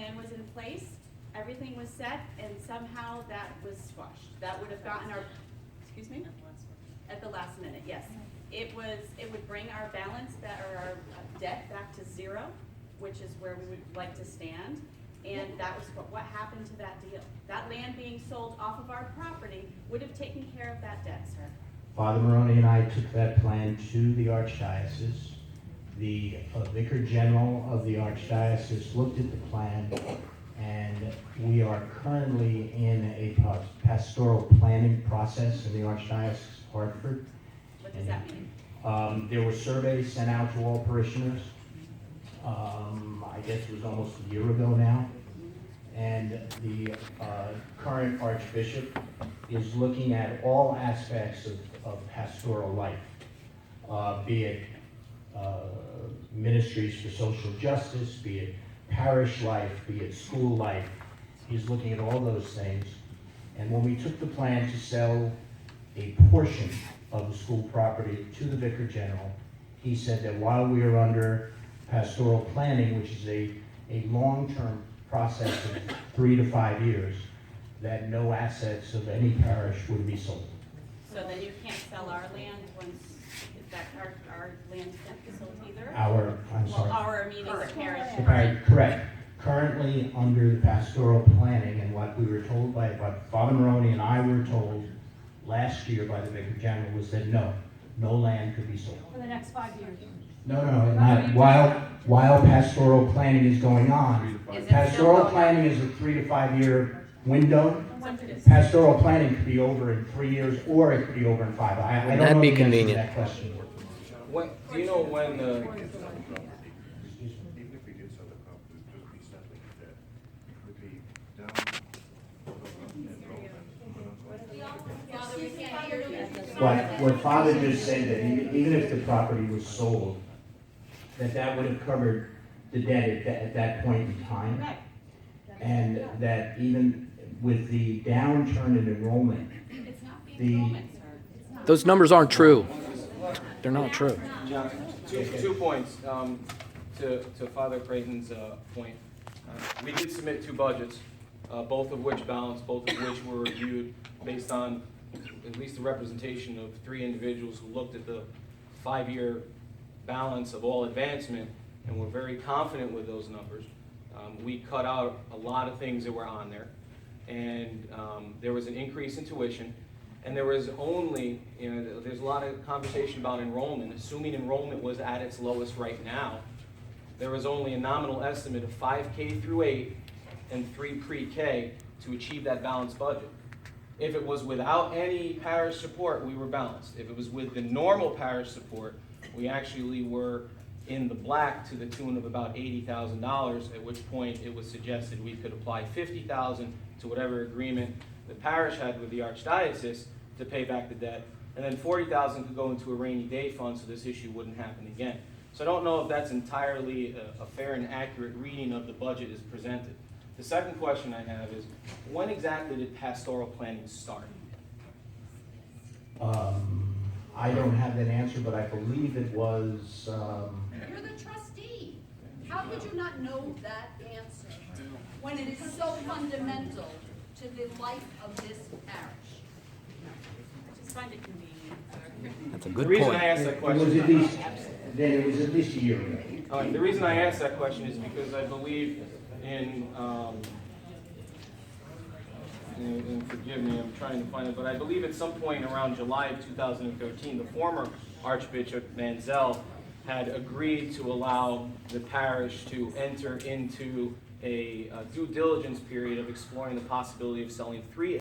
plan was in place, everything was set, and somehow that was squashed. That would have gotten our, excuse me? At the last minute, yes. It would bring our balance, or our debt back to zero, which is where we would like to stand. And that was what happened to that deal. That land being sold off of our property would have taken care of that debt, sir. Father Maroney and I took that plan to the Archdiocese. The Vicar General of the Archdiocese looked at the plan, and we are currently in a pastoral planning process in the Archdiocese of Hartford. What does that mean? There were surveys sent out to all parishioners. I guess it was almost a year ago now. And the current Archbishop is looking at all aspects of pastoral life, be it ministries for social justice, be it parish life, be it school life. He's looking at all those things. And when we took the plan to sell a portion of the school property to the Vicar General, he said that while we are under pastoral planning, which is a long-term process of 3 to 5 years, that no assets of any parish would be sold. So then you can't sell our land once, that our land can't be sold either? I'm sorry. Well, our meaning the parish. The parish, correct. Currently under the pastoral planning, and what we were told what Father Maroney and I were told last year by the Vicar General was that no land could be sold. For the next 5 years. No, not while pastoral planning is going on. Is it Pastoral still going planning is a 3 to 5 year window. on? Pastoral planning could be over in 3 years, or it could be over in 5. I don't That'd know be the answer to convenient. that question. Do you know when the, Even if we did sell the property, we'd just be settling the debt. We'd be down. What Father just said, that even if the property was sold, that would have covered the debt at that point in time. Right. And that even with the downturn in enrollment, It's not the The- enrollment, sir. It's not. Those numbers aren't true. They're not true. John, two points, to Father Creighton's point. We did submit 2 budgets, both of which balanced, both of which were reviewed based on at least the representation of 3 individuals who looked at the 5-year balance of all advancement, and were very confident with those numbers. We cut out a lot of things that were on there, and there was an increase in tuition, and there was only, there's a lot of conversation about enrollment. Assuming enrollment was at its lowest right now, there was only a nominal estimate of 5 K through 8 and 3 pre-K to achieve that balanced budget. If it was without any parish support, we were balanced. If it was with the normal parish support, we actually were in the black to the tune of about $80,000, at which point it was suggested we could apply $50,000 to whatever agreement the parish had with the Archdiocese to pay back the debt, and then $40,000 could go into a rainy day fund so this issue wouldn't happen again. So I don't know if that's entirely a fair and accurate reading of the budget as presented. The second question I have is, when exactly did pastoral planning start? I don't have that answer, but I believe it was, You're the trustee. How could you not know that answer when it is so fundamental to the life of this parish? I just find it convenient, sir. That's a The good reason point. I asked that it was question. at least, then it was at least a year ago. All right, the reason I asked that question is because I believe in, and forgive me, I'm trying to find it, but I believe at some point around July of 2013, the former Archbishop Manzel had agreed to allow the parish to enter into a due diligence period of exploring the possibility of selling 3